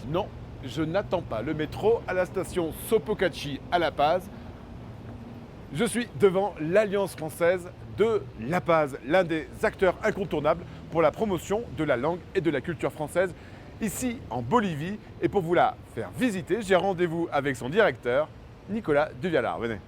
Non, je n'attends pas le métro à la station Sopocachi à La Paz. Je suis devant l'Alliance française de La Paz, l'un des acteurs incontournables pour la promotion de la langue et de la culture française ici en Bolivie. Et pour vous la faire visiter, j'ai rendez-vous avec son directeur, Nicolas Duvialar. Venez.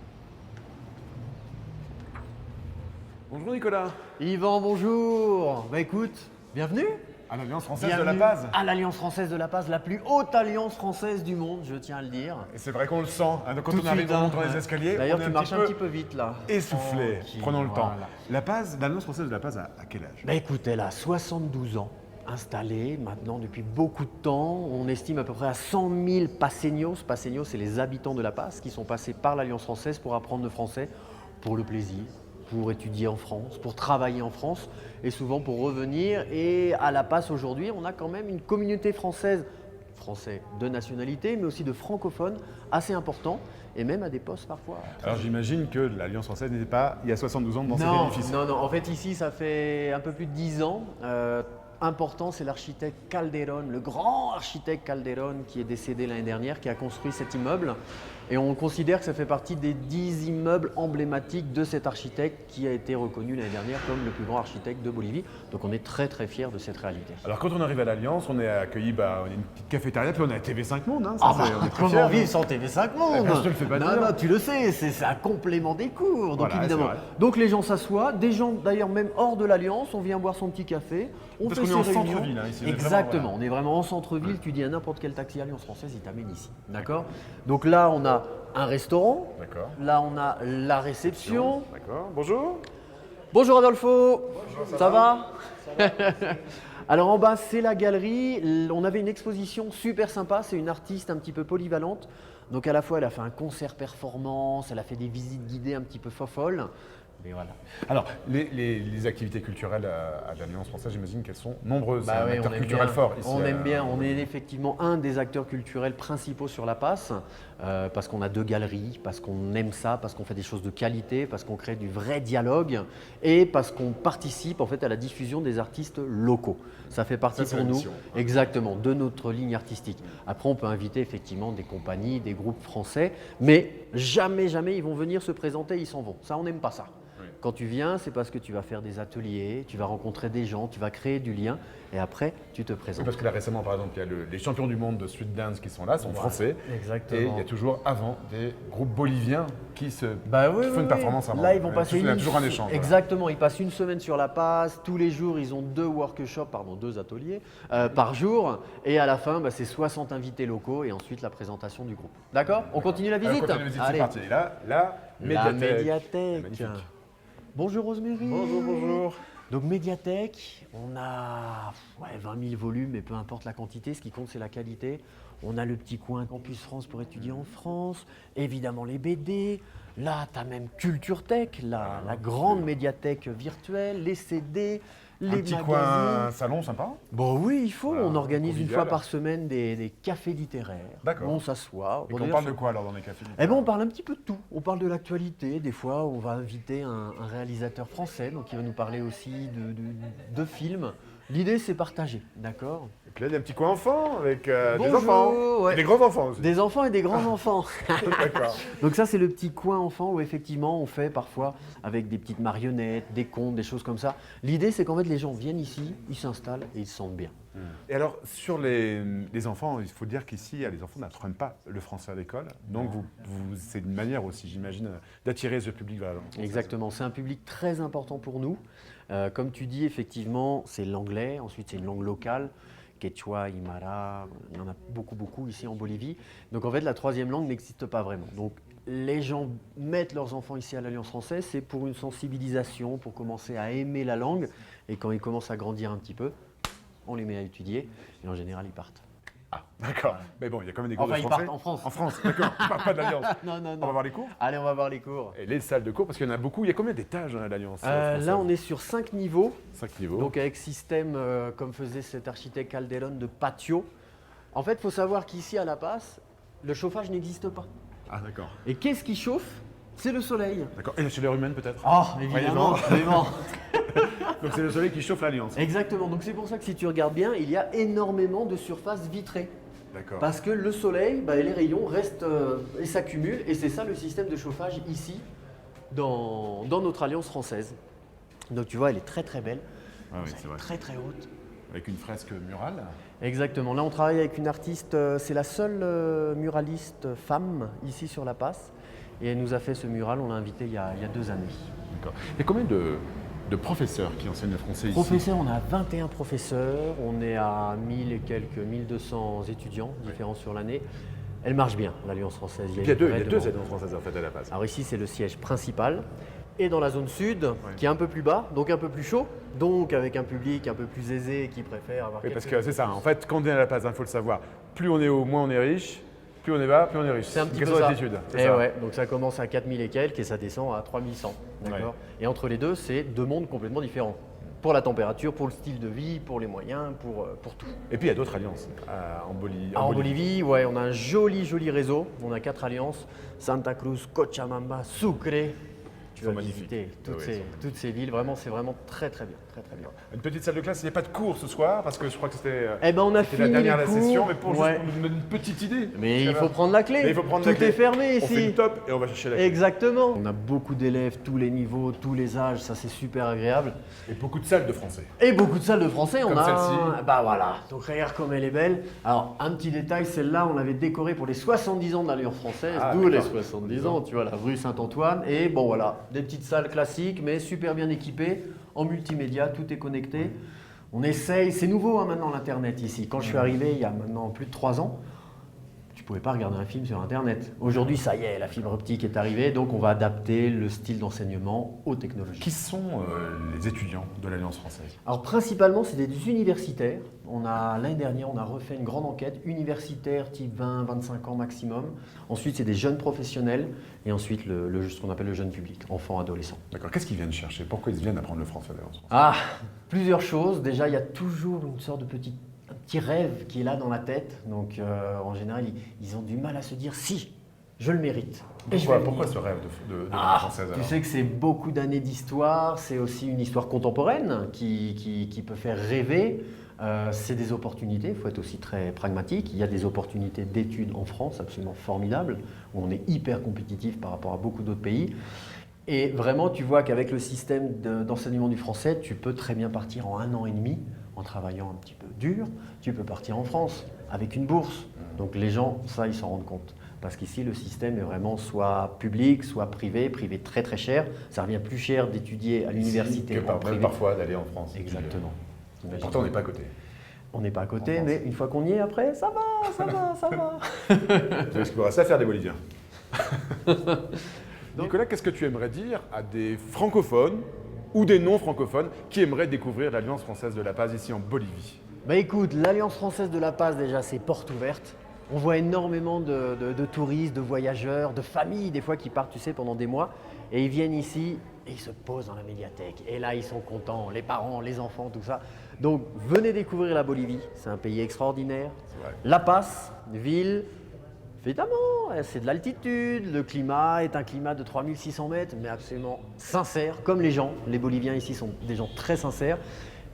Bonjour Nicolas. Yvan, bonjour. Bah écoute, bienvenue. À l'Alliance française de La Bienvenue Paz. à l'Alliance française de La Paz, la plus haute alliance française du monde, je tiens à le dire. Et c'est vrai qu'on le sent, hein, quand Tout on de arrive suite, dans hein. les escaliers. D'ailleurs, on est tu marches un petit peu vite là. essoufflé. Tranquille, Prenons le temps. voilà. La Paz, l'Alliance française de La Paz, à quel âge? Bah écoute, elle a 72 ans, installée maintenant depuis beaucoup de temps. On estime à peu près à 100 000 paseños. Paseños, c'est les habitants de La Paz qui sont passés par l'Alliance française pour apprendre le français pour le plaisir, pour étudier en France, pour travailler en France et souvent pour revenir. Et à La Paz aujourd'hui, on a quand même une communauté française de nationalité, mais aussi de francophones assez important et même à des postes parfois. Alors j'imagine que l'Alliance française n'était pas il y a 72 ans dans cet Non, édifice. non, non. En fait, ici, ça fait un peu plus de 10 ans. Important, c'est l'architecte Calderón, le grand architecte Calderón qui est décédé l'année dernière, qui a construit cet immeuble. Et on considère que ça fait partie des 10 immeubles emblématiques de cet architecte qui a été reconnu l'année dernière comme le plus grand architecte de Bolivie. Donc on est très très fiers de cette réalité. Alors quand on arrive à l'Alliance, on est accueilli, on a une petite cafétéria, puis on est à TV5 Monde. Hein, ça, Ah bah, on est très comment fiers, vivre hein. sans TV5 Monde? Eh ben, je te le fais pas non, dire. non, tu le sais, c'est un complément des cours, donc Voilà, évidemment. c'est vrai. Donc les gens s'assoient, des gens d'ailleurs même hors de l'Alliance, on vient boire son petit café, on Parce fait qu'on est ses en réunions. centre-ville, hein, ici, on est Exactement, vraiment, on est vraiment en centre-ville, tu dis à n'importe quel taxi Alliance française, il t'amène ici, d'accord? Donc là, on a un restaurant, D'accord. là on a la réception. D'accord. Bonjour. Bonjour Adolfo, ça va? Alors en bas, c'est la galerie. On avait une exposition super sympa, c'est une artiste un petit peu polyvalente. Donc à la fois, elle a fait un concert performance, elle a fait des visites guidées un petit peu fofolles. Mais voilà. Alors, les activités culturelles à l'Alliance française, j'imagine qu'elles sont nombreuses. C'est un Ouais, acteur on aime culturel bien. fort ici. On aime bien, on est effectivement un des acteurs culturels principaux sur La Paz, parce qu'on a 2 galeries, parce qu'on aime ça, parce qu'on fait des choses de qualité, parce qu'on crée du vrai dialogue et parce qu'on participe en fait à la diffusion des artistes locaux. Ça fait partie Ça, c'est pour la nous mission. exactement de notre ligne artistique. Après, on peut inviter effectivement des compagnies, des groupes français, mais jamais, jamais ils vont venir se présenter, ils s'en vont. Ça, on n'aime pas ça. Quand tu viens, c'est parce que tu vas faire des ateliers, tu vas rencontrer des gens, tu vas créer du lien et après, tu te Oui, présentes. parce que là récemment, par exemple, il y a les champions du monde de street dance qui sont là, sont français. Exactement. Et il y a toujours avant des groupes boliviens qui Oui, font une performance avant. Là, ils vont passer Il y a toujours un échange. Voilà. Exactement, ils passent une semaine sur La Paz. Tous les jours, ils ont 2 ateliers par jour. Et à la fin, c'est 60 invités locaux et ensuite la présentation du groupe. D'accord? On continue la Alors, visite? continue la visite, c'est Allez. parti. Et là, la La médiathèque. médiathèque. Magnifique. Bonjour Rosemary. Bonjour, bonjour. Donc médiathèque, on a 20 000 volumes, mais peu importe la quantité, ce qui compte c'est la qualité. On a le petit coin Campus France pour étudier en France, évidemment les BD. Là, tu as même Culture Tech, la grande médiathèque virtuelle, les CD, les Un petit magazines. coin salon sympa. Bon oui, il faut. Voilà, On organise une convivial. fois par semaine des cafés littéraires. D'accord. On s'assoit. Et Bon, qu'on d'ailleurs, parle de quoi alors dans les cafés? eh ben, on parle un petit peu de tout. On parle de l'actualité. Des fois, on va inviter un réalisateur français, donc il va nous parler aussi de films. L'idée, c'est partager, d'accord? Et puis là, il y a un petit coin enfant avec des Bonjour, enfants. ouais. Et des grands enfants aussi. Des enfants et des grands-enfants. D'accord. Donc ça, c'est le petit coin enfant où effectivement, on fait parfois avec des petites marionnettes, des contes, des choses comme ça. L'idée, c'est qu'en fait, les gens viennent ici, ils s'installent et ils se sentent bien. Et alors, sur les enfants, il faut dire qu'ici, les enfants n'apprennent pas le français à l'école. Donc, c'est une manière aussi, j'imagine, d'attirer ce public vers l'Alliance française. Exactement, c'est un public très important pour nous. Comme tu dis, effectivement, c'est l'anglais, ensuite c'est une langue locale, quechua, aymara, il y en a beaucoup ici en Bolivie. Donc en fait, la 3e langue n'existe pas vraiment. Donc les gens mettent leurs enfants ici à l'Alliance française, c'est pour une sensibilisation, pour commencer à aimer la langue. Et quand ils commencent à grandir un petit peu, on les met à étudier et en général, ils partent. Ah, d'accord. Mais bon, il y a quand même des cours Enfin, de ils français. partent en France. En France, d'accord. Ils partent pas de l'Alliance. Non, non, On non. va voir les cours. Allez, on va voir les cours. Et les salles de cours, parce qu'il y en a beaucoup. Il y a combien d'étages à l'Alliance française? Là, on est sur 5 niveaux. 5 niveaux. Donc avec système, comme faisait cet architecte Calderón, de patio. En fait, il faut savoir qu'ici à La Paz, le chauffage n'existe pas. Ah, d'accord. Et qu'est-ce qui chauffe? C'est le soleil. D'accord. Et la chaleur humaine peut-être? Oh, évidemment, évidemment. Donc c'est le soleil qui chauffe l'Alliance. Exactement. Donc c'est pour ça que si tu regardes bien, il y a énormément de surfaces vitrées. D'accord. Parce que le soleil et les rayons restent et s'accumulent. Et c'est ça le système de chauffage ici, dans notre Alliance française. Donc tu vois, elle est très très belle. Ah oui, Elle c'est est vrai. très très haute. Avec une fresque murale. Exactement. Là, on travaille avec une artiste, c'est la seule muraliste femme ici sur La Passe. Et elle nous a fait ce mural, on l'a invité il y a 2 années. D'accord. Il y a combien de professeurs qui enseignent le français ici? Professeurs, on a 21 professeurs, on est à 1000 et quelques, 1200 étudiants différents sur l'année. Elle marche bien, l'Alliance française. Il y a deux une vraie demande. Alliances françaises en fait à la base. Alors ici, c'est le siège principal. Et dans la zone sud, qui est un peu plus bas, donc un peu plus chaud, donc avec un public un peu plus aisé qui préfère avoir Oui, parce quelques- que c'est ça. En fait, quand on est à la base, il faut le savoir. Plus on est haut, moins on est riche. Plus on est bas, plus on est riche. C'est un petit Une peu question ça. d'attitude. C'est Et ça. ouais, donc ça commence à 4000 et quelques et ça descend à 3100. D'accord. Et entre les deux, c'est 2 mondes complètement différents. Pour la température, pour le style de vie, pour les moyens, pour tout. Et puis il y a d'autres alliances en Bolivie. En Bolivie, ouais, on a un joli réseau. On a 4 alliances. Santa Cruz, Cochabamba, Sucre. Tu sont vas magnifiques. visiter toutes, Oui, toutes ces villes. Vraiment, c'est vraiment très très bien. Très très bien. Une petite salle de classe, il n'y a pas de cours ce soir parce que je crois que c'était Eh ben, on a c'était la fini dernière les la cours. session, mais pour Ouais. juste pour nous donner une petite idée. Mais il Parce faut que- prendre la clé. Mais il faut prendre Tout la clé. est fermé On fait ici. une top et on va chercher la clé. Exactement. On a beaucoup d'élèves, tous les niveaux, tous les âges. Ça, c'est super agréable. Et beaucoup de salles de français. Et beaucoup de salles de français, on Comme a. celle-ci. Bah voilà, donc regarde comme elle est belle. Alors, un petit détail, celle-là, on l'avait décorée pour les 70 ans de l'Alliance française, Ah, d'où les d'accord. 70 ans, tu vois, la rue Saint-Antoine. Et bon, voilà, des petites salles classiques, mais super bien équipées, en multimédia, tout est connecté. On essaye, c'est nouveau maintenant l'Internet ici. Quand je suis arrivé il y a maintenant plus de 3 ans, tu ne pouvais pas regarder un film sur Internet. Aujourd'hui, ça y est, la fibre optique est arrivée, donc on va adapter le style d'enseignement aux technologies. Qui sont les étudiants de l'Alliance française? Alors principalement, c'est des universitaires. L'année dernière, on a refait une grande enquête universitaire type 20-25 ans maximum. Ensuite, c'est des jeunes professionnels et ensuite ce qu'on appelle le jeune public, enfants, adolescents. D'accord. Qu'est-ce qu'ils viennent chercher? Pourquoi ils viennent apprendre le français à l'Alliance française? Ah, plusieurs choses. Déjà, il y a toujours une sorte de un petit rêve qui est là dans la tête. Donc en général, ils ont du mal à se dire si, je le mérite. Et je vais Pourquoi le ce rêve de l'Alliance Ah, française tu alors? sais que c'est beaucoup d'années d'histoire, c'est aussi une histoire contemporaine qui peut faire rêver. C'est des opportunités, il faut être aussi très pragmatique. Il y a des opportunités d'études en France absolument formidables, où on est hyper compétitif par rapport à beaucoup d'autres pays. Et vraiment, tu vois qu'avec le système d'enseignement du français, tu peux très bien partir en 1 an et demi, en travaillant un petit peu dur. Tu peux partir en France avec une bourse. Donc les gens, ça, ils s'en rendent compte. Parce qu'ici, le système est vraiment soit public, soit privé, privé très très cher. Ça revient plus cher d'étudier à l'université Que en privé. même parfois d'aller en France. Exactement. Imagine. Pourtant, on n'est pas à côté. On n'est pas à côté, En France. mais une fois qu'on y est après, ça va, ça va, ça va. Vous savez ce qu'il vous reste à faire des Boliviens. Nicolas, qu'est-ce que tu aimerais dire à des francophones ou des non-francophones qui aimeraient découvrir l'Alliance française de la Paz ici en Bolivie? Bah écoute, l'Alliance française de la Paz, déjà, c'est porte ouverte. On voit énormément de touristes, de voyageurs, de familles, des fois, qui partent, tu sais, pendant des mois. Et ils viennent ici et ils se posent dans la médiathèque. Et là, ils sont contents, les parents, les enfants, tout ça. Donc, venez découvrir la Bolivie. C'est un pays extraordinaire. C'est vrai. La Paz, ville, évidemment, c'est de l'altitude. Le climat est un climat de 3600 mètres, mais absolument sincère, comme les gens. Les Boliviens ici sont des gens très sincères.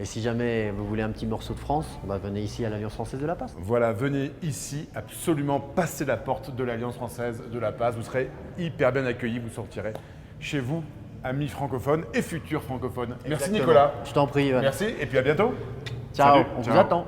Et si jamais vous voulez un petit morceau de France, bah venez ici à l'Alliance française de la Paz. Voilà, venez ici, absolument passer la porte de l'Alliance française de la Paz. Vous serez hyper bien accueillis, vous sortirez chez vous, amis francophones et futurs francophones. Merci Exactement. Nicolas. Je t'en prie, Ivan. Merci et puis à bientôt. Ciao, Salut. on Ciao. vous attend.